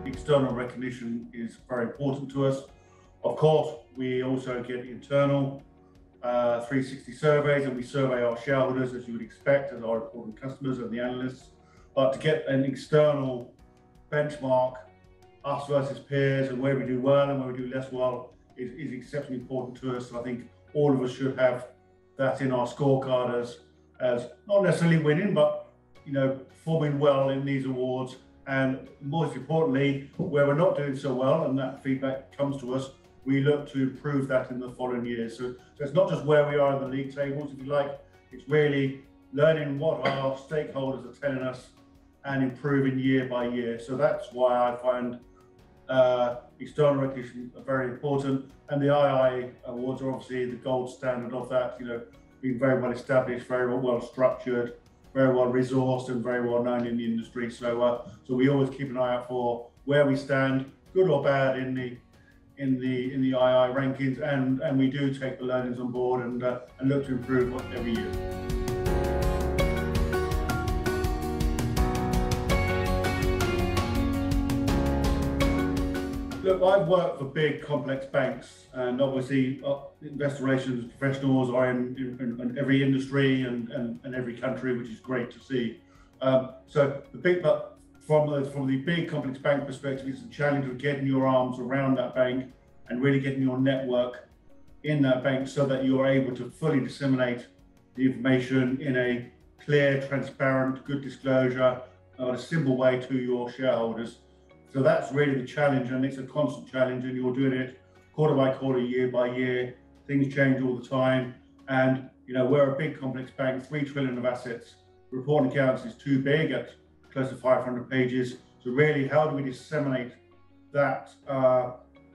External recognition is very important to us. Of course, we also get internal 360 surveys, and we survey our shareholders, as you would expect, as our important customers and the analysts. But to get an external benchmark, us versus peers, and where we do well and where we do less well, is exceptionally important to us. And I think all of us should have that in our scorecard as not necessarily winning, but performing well in these awards. And most importantly, where we're not doing so well, and that feedback comes to us, we look to improve that in the following years. So it's not just where we are in the league tables, if you like, it's really learning what our stakeholders are telling us and improving year by year. So that's why I find external recognition very important. And the II awards are obviously the gold standard of that, being very well established, very well structured, very well resourced, and very well known in the industry. So we always keep an eye out for where we stand, good or bad, in the II rankings, and we do take the learnings on board and look to improve every year. Look, I've worked for big, complex banks, and obviously investor relations professionals are in every industry and every country, which is great to see. So from the big, complex bank perspective, it's a challenge of getting your arms around that bank and really getting your network in that bank so that you're able to fully disseminate the information in a clear, transparent, good disclosure, a simple way to your shareholders. So that's really the challenge, and it's a constant challenge, and you're doing it quarter by quarter, year by year. Things change all the time, and we're a big complex bank, 3 trillion of assets. Reporting accounts is too big at close to 500 pages. So really, how do we disseminate that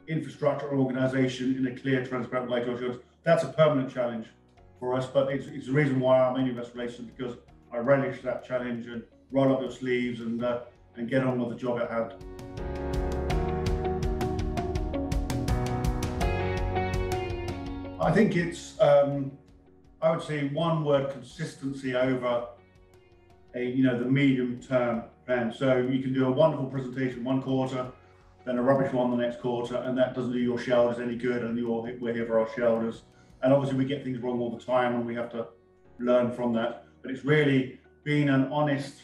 infrastructure organization in a clear, transparent way to our shareholders? That's a permanent challenge for us, but it's the reason why I'm in investor relations, because I relish that challenge and roll up your sleeves and get on with the job at hand. I think it's, I would say, one word: consistency over the medium term plan. So you can do a wonderful presentation one quarter, then a rubbish one the next quarter, and that doesn't do your shareholders any good, and we're here for our shareholders. And obviously we get things wrong all the time, and we have to learn from that. But it's really being an honest,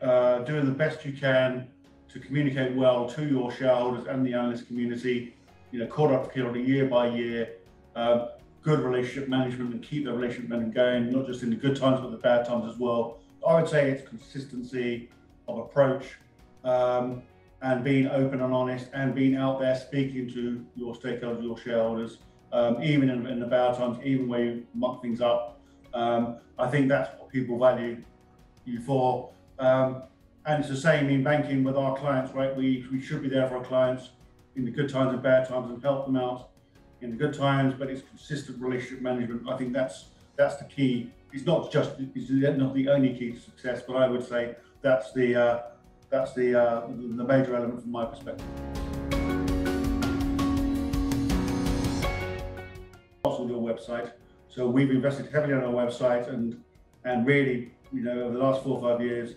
doing the best you can to communicate well to your shareholders and the analyst community, quarter after quarter, year by year, good relationship management, and keep the relationship management going, not just in the good times, but the bad times as well. I would say it's consistency of approach, and being open and honest, and being out there speaking to your stakeholders, your shareholders, even in the bad times, even where you muck things up. I think that's what people value you for. And it's the same in banking with our clients, right? We should be there for our clients in the good times and bad times, and help them out in the good times, but it's consistent relationship management. I think that's the key. It's not the only key to success, but I would say that's the major element from my perspective. Also, your website. So we've invested heavily on our website, and really, over the last 4 or 5 years,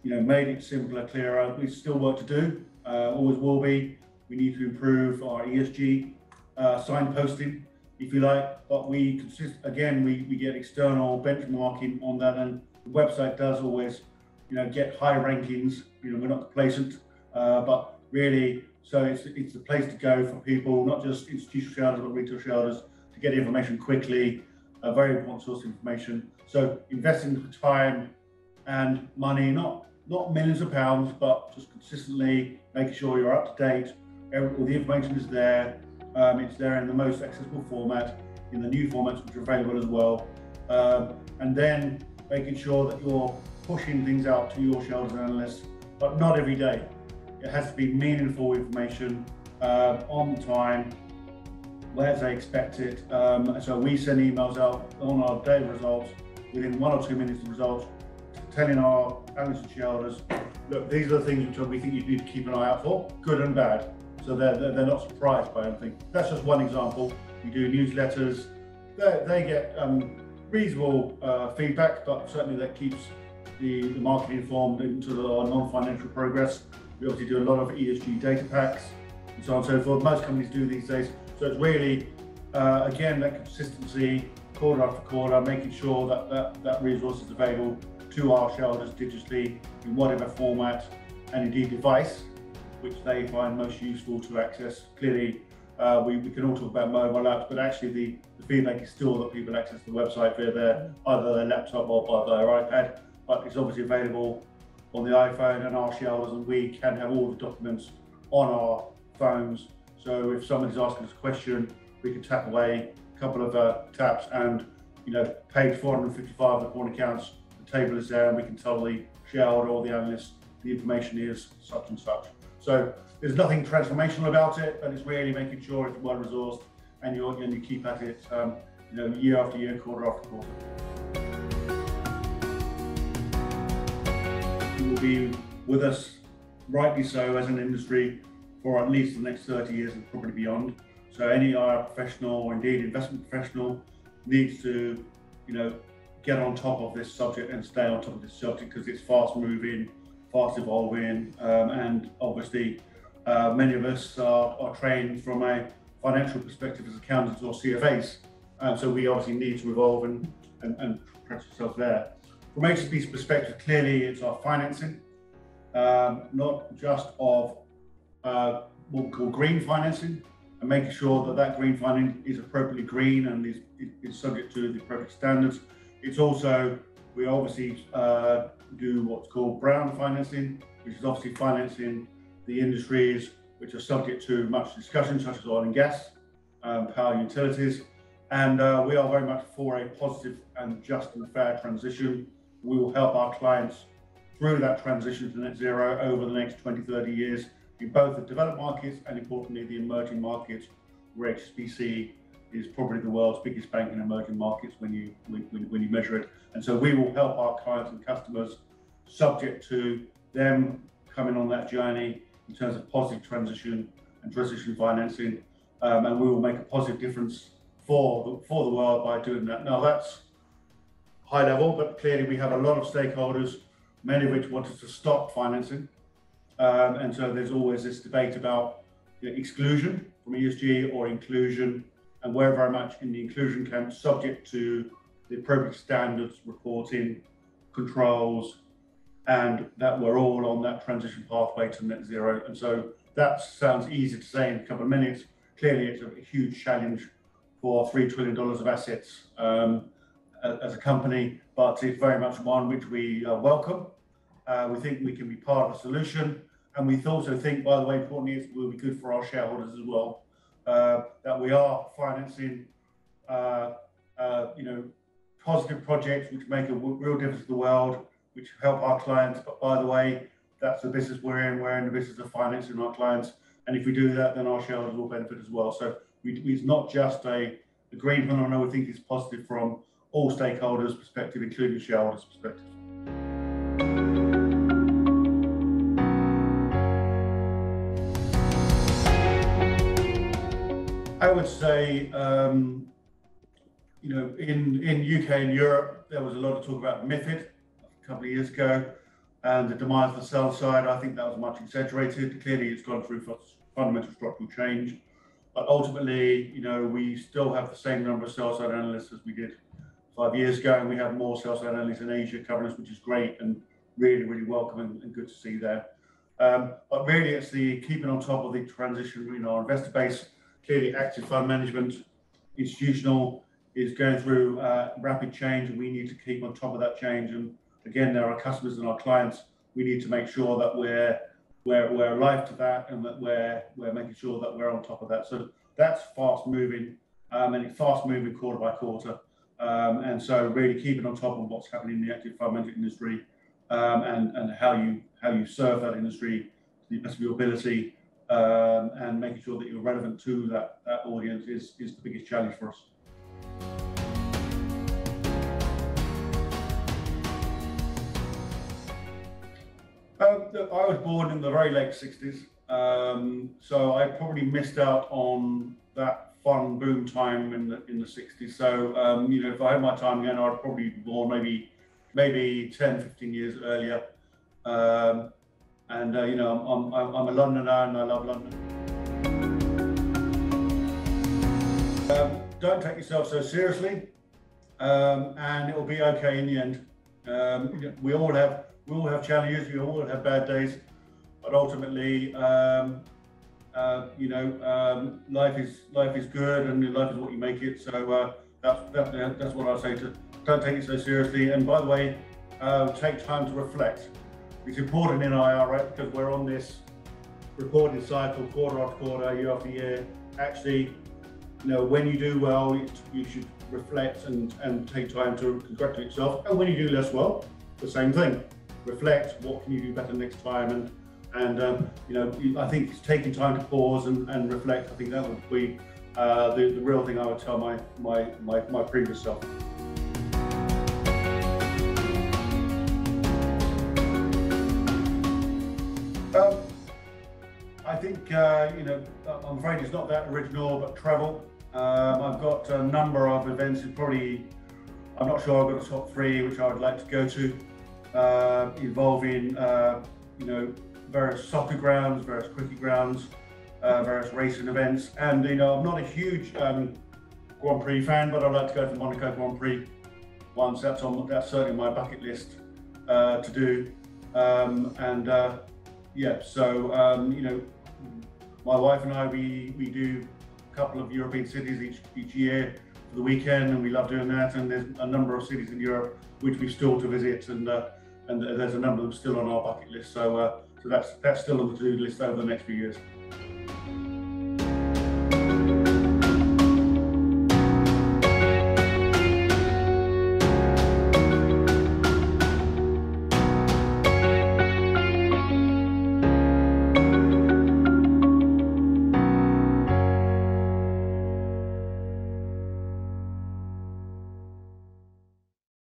made it simpler, clearer. We've still work to do, always will be. We need to improve our ESG signposting, if you like, but we get external benchmarking on that, and the website does always, get high rankings. We're not complacent, but really, so it's the place to go for people, not just institutional shareholders, but retail shareholders, to get information quickly, a very important source of information. So investing time and money, not millions of pounds, but just consistently making sure you're up to date. All the information is there. It's there in the most accessible format, in the new formats which are available as well. And then making sure that you're pushing things out to your shareholders and analysts, but not every day. It has to be meaningful information, on time, where they expect it. So we send emails out on our day results, within 1 or 2 minutes of results, telling our analysts and shareholders look, these are the things which we think you need to keep an eye out for, good and bad. So they're not surprised by anything. That's just one example. We do newsletters. They get reasonable feedback, but certainly that keeps the market informed into our non-financial progress. We obviously do a lot of ESG data packs and so on and so forth. Most companies do these days. So it's really, again, that consistency, quarter after quarter, making sure that resource is available to our shareholders digitally in whatever format and indeed device which they find most useful to access. Clearly, we can all talk about mobile apps, but actually the feedback is still that people access the website via either their laptop or by their iPad, but it's obviously available on the iPhone, and our shareholders and we can have all the documents on our phones. So if somebody's asking us a question, we can tap away a couple of taps and, page 455 of the Quant accounts, the table is there and we can tell the shareholder or the analyst the information is such and such. So there's nothing transformational about it, but it's really making sure it's well resourced and you keep at it, year after year, quarter after quarter. You will be with us, rightly so, as an industry for at least the next 30 years and probably beyond. So any IR professional or indeed investment professional needs to, get on top of this subject and stay on top of this subject because it's fast moving, fast evolving, and obviously many of us are trained from a financial perspective as accountants or CFAs, so we obviously need to evolve and press ourselves there. From HSBC's perspective, clearly it's our financing, not just of what we call green financing, and making sure that green financing is appropriately green and is subject to the appropriate standards. It's also, we obviously do what's called brown financing, which is obviously financing the industries which are subject to much discussion, such as oil and gas, power utilities. And we are very much for a positive and just and fair transition. We will help our clients through that transition to net zero over the next 20, 30 years in both the developed markets and importantly the emerging markets, where HSBC is probably the world's biggest bank in emerging markets when you measure it. And so we will help our clients and customers subject to them coming on that journey in terms of positive transition and transition financing, and we will make a positive difference for the world by doing that. Now that's high level, but clearly we have a lot of stakeholders, many of which want us to stop financing, and so there's always this debate about exclusion from ESG or inclusion, and we're very much in the inclusion camp, subject to the appropriate standards, reporting, controls, and that we're all on that transition pathway to net zero. And so that sounds easy to say in a couple of minutes. Clearly, it's a huge challenge for $3 trillion of assets as a company, but it's very much one which we welcome. We think we can be part of the solution, and we also think, by the way, importantly, it will be good for our shareholders as well, that we are financing, positive projects which make a real difference to the world, which help our clients. But by the way, that's the business we're in. We're in the business of financing our clients, and if we do that, then our shareholders will benefit as well. So it's not just a green phenomenon. We think it's positive from all stakeholders' perspective, including shareholders' perspective. I would say, in UK and Europe, there was a lot of talk about MiFID a couple of years ago, and the demand for the sell side. I think that was much exaggerated. Clearly, it's gone through fundamental structural change, but ultimately, we still have the same number of sell side analysts as we did 5 years ago, and we have more sell side analysts in Asia covering us, which is great and really, really welcome and good to see there. But really, it's the keeping on top of the transition in our investor base. Clearly, active fund management, institutional, is going through rapid change, and we need to keep on top of that change. And again, there are customers and our clients. We need to make sure that we're alive to that, and that we're making sure that we're on top of that. So that's fast moving, and it's fast moving quarter by quarter. And so really keeping on top of what's happening in the active fund management industry, and how you serve that industry to the best of your ability, and making sure that you're relevant to that audience is the biggest challenge for us. Look, I was born in the very late 60s, so I probably missed out on that fun boom time in the 60s. So, if I had my time again, I'd probably be born maybe 10, 15 years earlier. Um, and I'm a Londoner and I love London. Don't take yourself so seriously, and it will be okay in the end. We all have challenges, we all have bad days, but ultimately, life is good, and life is what you make it. So that's what I say to don't take it so seriously. And by the way, take time to reflect. It's important in IR, right? Because we're on this recording cycle, quarter after quarter, year after year. Actually, when you do well, you should reflect and take time to congratulate yourself. And when you do less well, the same thing. Reflect, what can you do better next time? And I think it's taking time to pause and reflect. I think that would be the real thing I would tell my previous self. I think, I'm afraid it's not that original, but travel. I've got a number of events. I'm not sure I've got a top 3, which I would like to go to, involving, various soccer grounds, various cricket grounds, various racing events. And, I'm not a huge Grand Prix fan, but I'd like to go to the Monaco Grand Prix once. That's certainly my bucket list to do. My wife and I, we do a couple of European cities each year for the weekend, and we love doing that. And there's a number of cities in Europe which we still to visit, and there's a number of them still on our bucket list. So that's still on the to-do list over the next few years.